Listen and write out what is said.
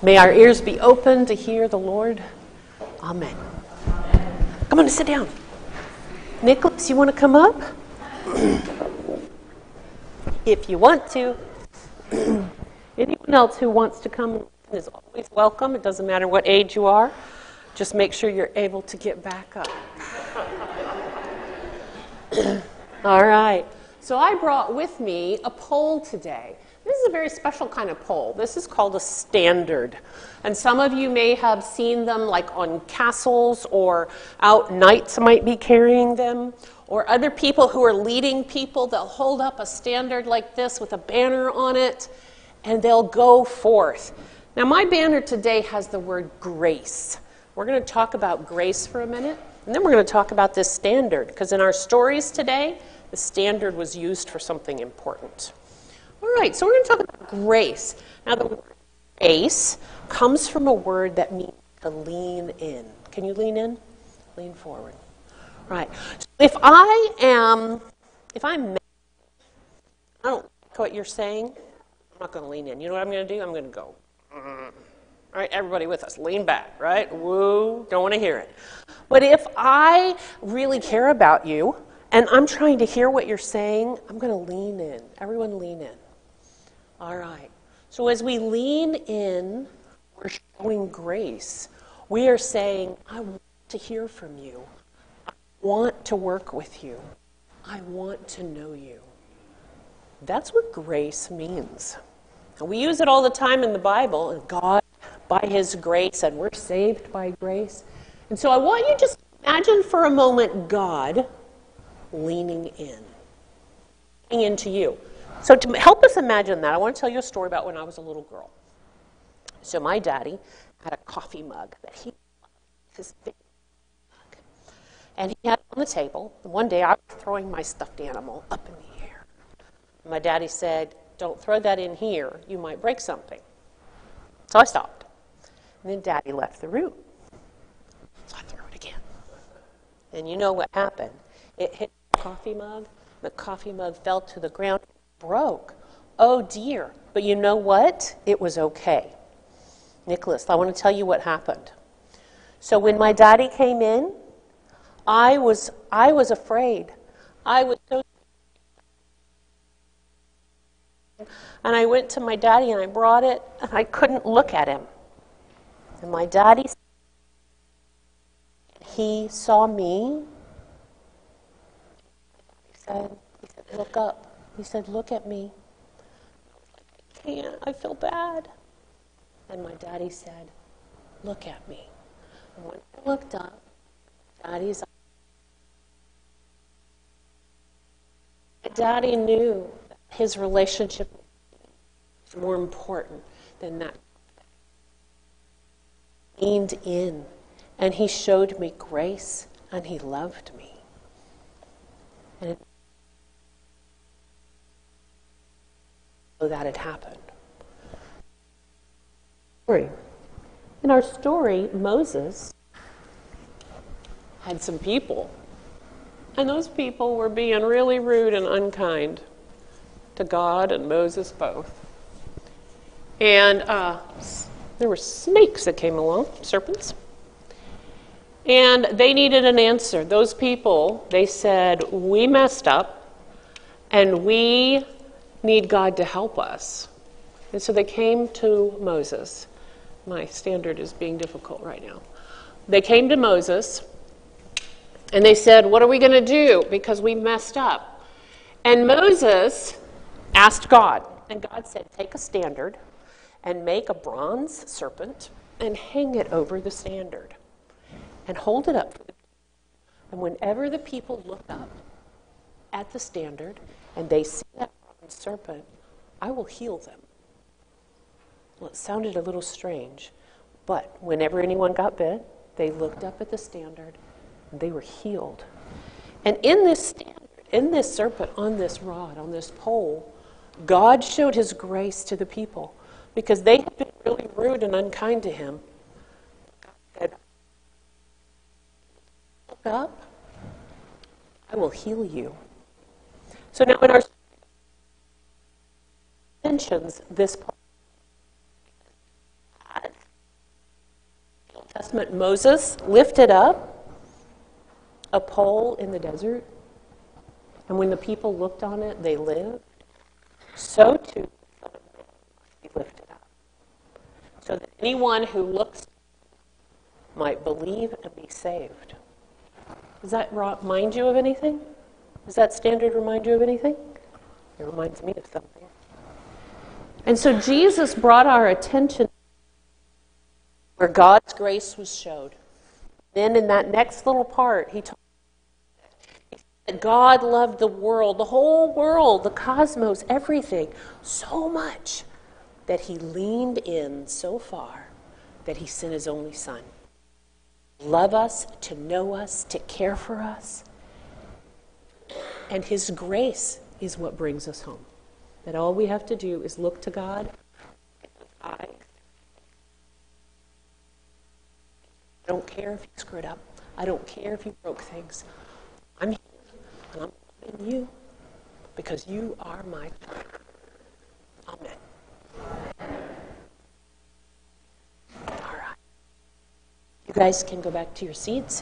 May our ears be open to hear the Lord. Amen. Come on, sit down. Nicholas, you want to come up? If you want to. Anyone else who wants to come is always welcome. It doesn't matter what age you are. Just make sure you're able to get back up. All right. So I brought with me a poll today. This is a very special kind of poll. This is called a standard. And some of you may have seen them like on castles, or out knights might be carrying them, or other people who are leading people, they'll hold up a standard like this with a banner on it, and they'll go forth. Now my banner today has the word grace. We're going to talk about grace for a minute, and then we're going to talk about this standard, because in our stories today, the standard was used for something important. All right, so we're going to talk about grace. Now, the word grace comes from a word that means to lean in. Can you lean in? Lean forward. Right. So if I'm mad, I don't like what you're saying, I'm not going to lean in. You know what I'm going to do? I'm going to go. All right, everybody with us, lean back, right? Woo, don't want to hear it. But if I really care about you, and I'm trying to hear what you're saying, I'm going to lean in. Everyone lean in. All right. So as we lean in, we're showing grace. We are saying, I want to hear from you. I want to work with you. I want to know you. That's what grace means. And we use it all the time in the Bible. And God, by His grace, and we're saved by grace. And so I want you to just imagine for a moment God leaning into you. So to help us imagine that, I want to tell you a story about when I was a little girl. So my daddy had a coffee mug that he loved, his big mug. And he had it on the table. And one day I was throwing my stuffed animal up in the air. And my daddy said, don't throw that in here. You might break something. So I stopped. And then Daddy left the room. So I threw it again. And you know what happened? It hit the coffee mug. The coffee mug fell to the ground. Broke. Oh dear. But you know what? It was okay. Nicholas, I want to tell you what happened. So when my daddy came in, I was afraid. I was so. And I went to my daddy and I brought it, and I couldn't look at him. And my daddy, he saw me. He said, look up. He said, look at me. I can't. I feel bad. And my daddy said, look at me. And when I looked up, Daddy's eyes. Daddy knew that his relationship was more important than that. He leaned in, and he showed me grace, and he loved me. And so that had happened. In our story, Moses had some people, and those people were being really rude and unkind to God and Moses both. And there were snakes that came along, serpents, and they needed an answer. Those people, they said, we messed up, and we need God to help us. And so they came to Moses. My standard is being difficult right now. They came to Moses, and they said, what are we going to do? Because we messed up. And Moses asked God, and God said, take a standard and make a bronze serpent and hang it over the standard and hold it up. And whenever the people look up at the standard and they see that bronze serpent, I will heal them. Well, it sounded a little strange, but whenever anyone got bit, they looked up at the standard and they were healed. And in this standard, in this serpent, on this rod, on this pole, God showed his grace to the people because they had been really rude and unkind to him. God said, look up, I will heal you. So now in our mentions this part, Testament, Moses lifted up a pole in the desert, and when the people looked on it, they lived. So too, the Son of Man must be lifted up, so that anyone who looks might believe and be saved. Does that remind you of anything? Does that standard remind you of anything? It reminds me of something. And so Jesus brought our attention where God's grace was showed. Then in that next little part, he said that God loved the world, the whole world, the cosmos, everything, so much that he leaned in so far that he sent his only Son. Love us, to know us, to care for us. And his grace is what brings us home. That all we have to do is look to God. I don't care if you screwed up. I don't care if you broke things. I'm here, and I'm loving you because you are my child. Amen. All right. You guys can go back to your seats.